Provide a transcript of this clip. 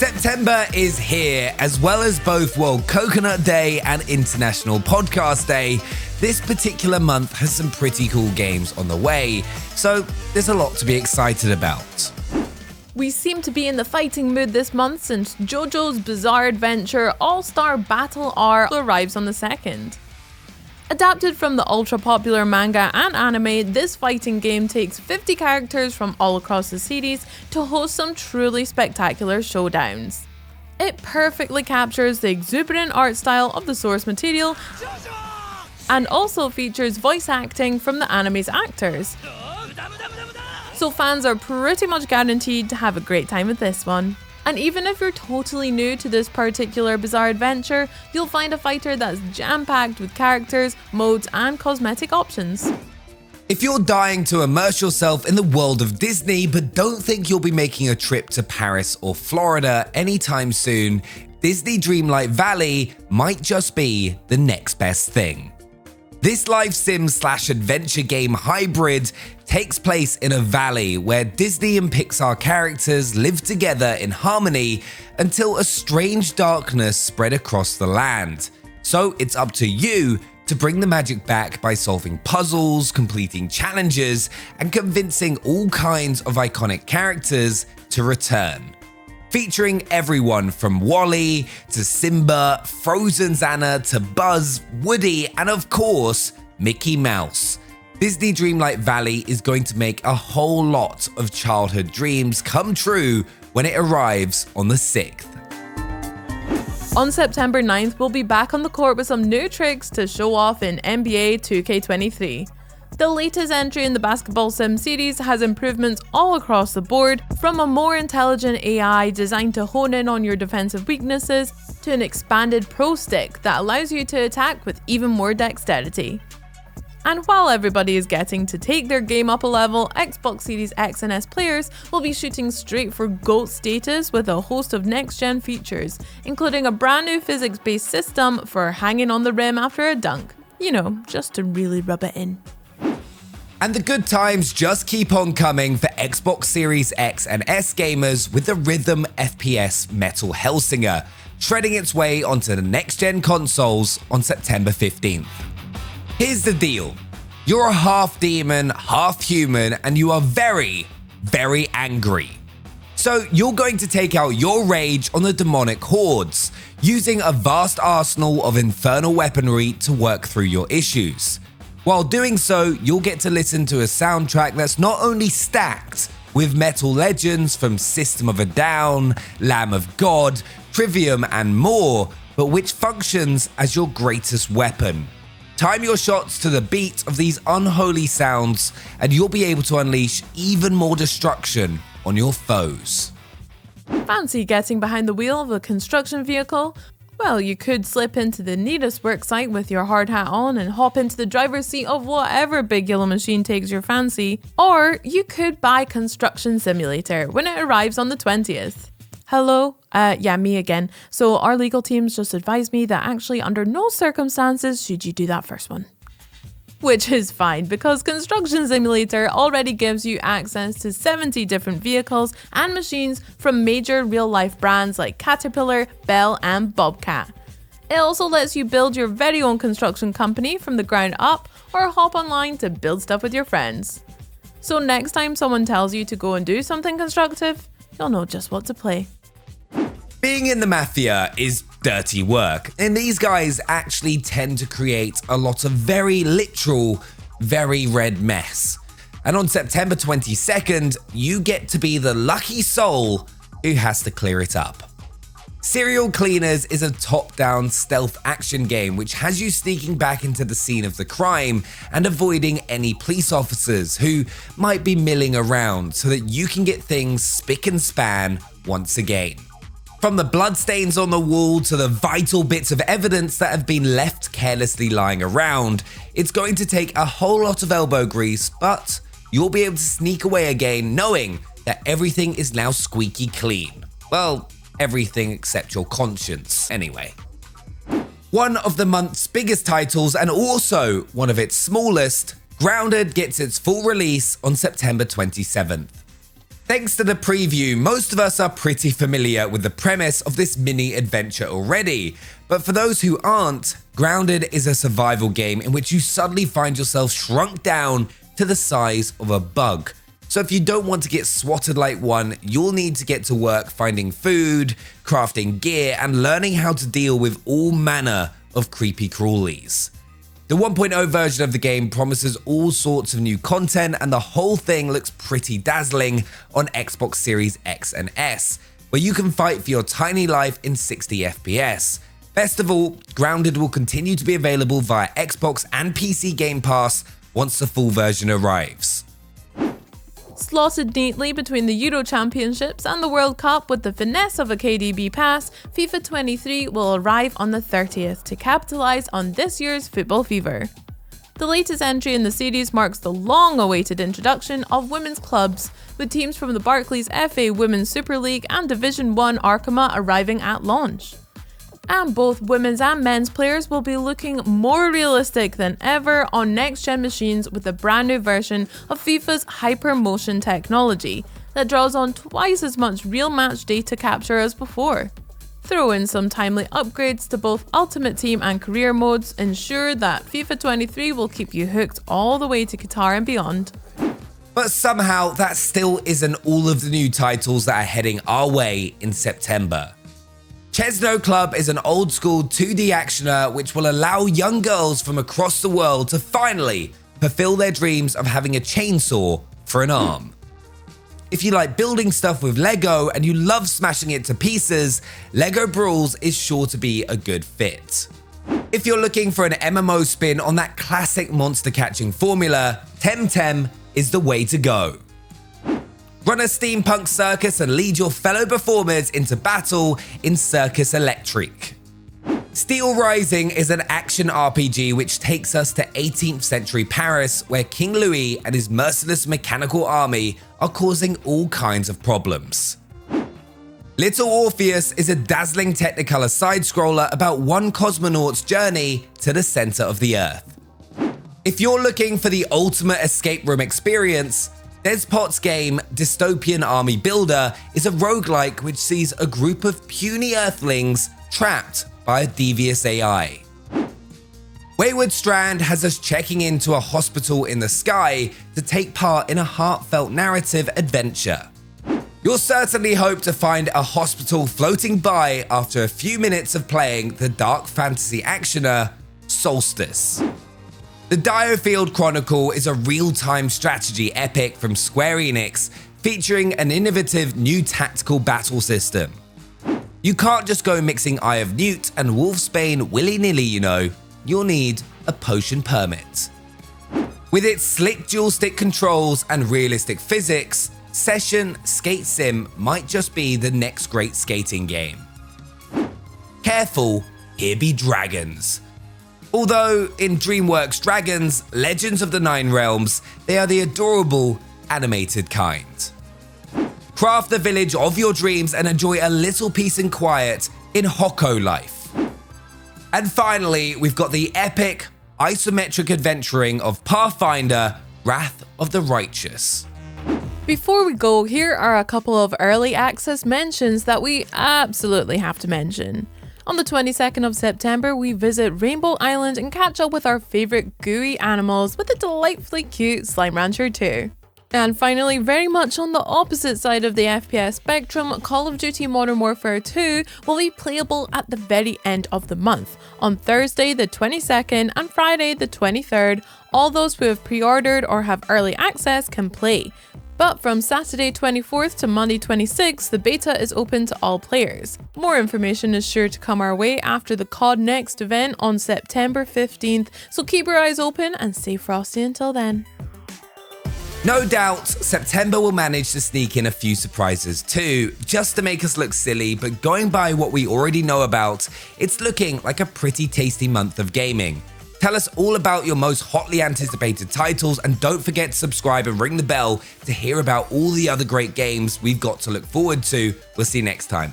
September is here, as well as both World Coconut Day and International Podcast Day. This particular month has some pretty cool games on the way, so there's a lot to be excited about. We seem to be in the fighting mood this month since JoJo's Bizarre Adventure All-Star Battle R arrives on the 2nd. Adapted from the ultra-popular manga and anime, this fighting game takes 50 characters from all across the series to host some truly spectacular showdowns. It perfectly captures the exuberant art style of the source material and also features voice acting from the anime's actors. So fans are pretty much guaranteed to have a great time with this one. And even if you're totally new to this particular Bizarre Adventure, you'll find a fighter that's jam-packed with characters, modes, and cosmetic options. If you're dying to immerse yourself in the world of Disney but don't think you'll be making a trip to Paris or Florida anytime soon, Disney Dreamlight Valley might just be the next best thing. This life sim/adventure game hybrid takes place in a valley where Disney and Pixar characters live together in harmony until a strange darkness spread across the land. So it's up to you to bring the magic back by solving puzzles, completing challenges, and convincing all kinds of iconic characters to return. Featuring everyone from Wall-E to Simba, Frozen's Anna to Buzz, Woody, and of course, Mickey Mouse. Disney Dreamlight Valley is going to make a whole lot of childhood dreams come true when it arrives on the 6th. On September 9th, we'll be back on the court with some new tricks to show off in NBA 2K23. The latest entry in the basketball sim series has improvements all across the board, from a more intelligent AI designed to hone in on your defensive weaknesses, to an expanded pro stick that allows you to attack with even more dexterity. And while everybody is getting to take their game up a level, Xbox Series X and S players will be shooting straight for GOAT status with a host of next-gen features, including a brand new physics-based system for hanging on the rim after a dunk. You know, just to really rub it in. And the good times just keep on coming for Xbox Series X and S gamers with the Rhythm FPS Metal Hellsinger, shredding its way onto the next-gen consoles on September 15th. Here's the deal. You're a half demon, half human, and you are very, very angry. So you're going to take out your rage on the demonic hordes, using a vast arsenal of infernal weaponry to work through your issues. While doing so, you'll get to listen to a soundtrack that's not only stacked with metal legends from System of a Down, Lamb of God, Trivium, and more, but which functions as your greatest weapon. Time your shots to the beat of these unholy sounds, and you'll be able to unleash even more destruction on your foes. Fancy getting behind the wheel of a construction vehicle? Well, you could slip into the neatest worksite with your hard hat on and hop into the driver's seat of whatever big yellow machine takes your fancy. Or you could buy Construction Simulator when it arrives on the 20th. Hello? Yeah, me again. So our legal teams just advised me that actually under no circumstances should you do that first one. Which is fine, because Construction Simulator already gives you access to 70 different vehicles and machines from major real-life brands like Caterpillar, Bell, and Bobcat. It also lets you build your very own construction company from the ground up, or hop online to build stuff with your friends. So next time someone tells you to go and do something constructive, you'll know just what to play. Being in the Mafia is dirty work, and these guys actually tend to create a lot of very literal, very red mess. And on September 22nd, you get to be the lucky soul who has to clear it up. Serial Cleaners is a top-down stealth action game which has you sneaking back into the scene of the crime and avoiding any police officers who might be milling around so that you can get things spick and span once again. From the bloodstains on the wall to the vital bits of evidence that have been left carelessly lying around, it's going to take a whole lot of elbow grease, but you'll be able to sneak away again knowing that everything is now squeaky clean. Well, everything except your conscience, anyway. One of the month's biggest titles and also one of its smallest, Grounded gets its full release on September 27th. Thanks to the preview, most of us are pretty familiar with the premise of this mini adventure already. But for those who aren't, Grounded is a survival game in which you suddenly find yourself shrunk down to the size of a bug. So if you don't want to get swatted like one, you'll need to get to work finding food, crafting gear, and learning how to deal with all manner of creepy crawlies. The 1.0 version of the game promises all sorts of new content, and the whole thing looks pretty dazzling on Xbox Series X and S, where you can fight for your tiny life in 60 FPS. Best of all, Grounded will continue to be available via Xbox and PC Game Pass once the full version arrives. Slotted neatly between the Euro Championships and the World Cup with the finesse of a KDB pass, FIFA 23 will arrive on the 30th to capitalise on this year's football fever. The latest entry in the series marks the long-awaited introduction of women's clubs, with teams from the Barclays FA Women's Super League and Division 1 Arkema arriving at launch. And both women's and men's players will be looking more realistic than ever on next-gen machines with a brand new version of FIFA's hypermotion technology that draws on twice as much real match data capture as before. Throw in some timely upgrades to both Ultimate Team and Career modes, ensure that FIFA 23 will keep you hooked all the way to Qatar and beyond. But somehow that still isn't all of the new titles that are heading our way in September. Chesno Club is an old-school 2D actioner which will allow young girls from across the world to finally fulfill their dreams of having a chainsaw for an arm. If you like building stuff with Lego and you love smashing it to pieces, Lego Brawls is sure to be a good fit. If you're looking for an MMO spin on that classic monster catching formula, Temtem is the way to go. Run a steampunk circus and lead your fellow performers into battle in Circus Electric. Steel Rising is an action RPG which takes us to 18th century Paris, where King Louis and his merciless mechanical army are causing all kinds of problems. Little Orpheus is a dazzling Technicolor side-scroller about one cosmonaut's journey to the center of the Earth. If you're looking for the ultimate escape room experience, Despot's game, Dystopian Army Builder, is a roguelike which sees a group of puny Earthlings trapped by a devious AI. Wayward Strand has us checking into a hospital in the sky to take part in a heartfelt narrative adventure. You'll certainly hope to find a hospital floating by after a few minutes of playing the dark fantasy actioner, Solstice. The Diofield Chronicle is a real-time strategy epic from Square Enix, featuring an innovative new tactical battle system. You can't just go mixing Eye of Newt and Wolfsbane willy-nilly, you know. You'll need a potion permit. With its slick dual-stick controls and realistic physics, Session Skate Sim might just be the next great skating game. Careful, here be dragons. Although in DreamWorks Dragons, Legends of the Nine Realms, they are the adorable, animated kind. Craft the village of your dreams and enjoy a little peace and quiet in Hoko Life. And finally, we've got the epic, isometric adventuring of Pathfinder, Wrath of the Righteous. Before we go, here are a couple of early access mentions that we absolutely have to mention. On the 22nd of September, we visit Rainbow Island and catch up with our favourite gooey animals with a delightfully cute Slime Rancher too. And finally, very much on the opposite side of the FPS spectrum, Call of Duty Modern Warfare 2 will be playable at the very end of the month, on Thursday the 22nd and Friday the 23rd. All those who have pre-ordered or have early access can play. But from Saturday 24th to Monday 26th, the beta is open to all players. More information is sure to come our way after the COD Next event on September 15th, so keep your eyes open and stay frosty until then. No doubt, September will manage to sneak in a few surprises too, just to make us look silly, but going by what we already know about, it's looking like a pretty tasty month of gaming. Tell us all about your most hotly anticipated titles, and don't forget to subscribe and ring the bell to hear about all the other great games we've got to look forward to. We'll see you next time.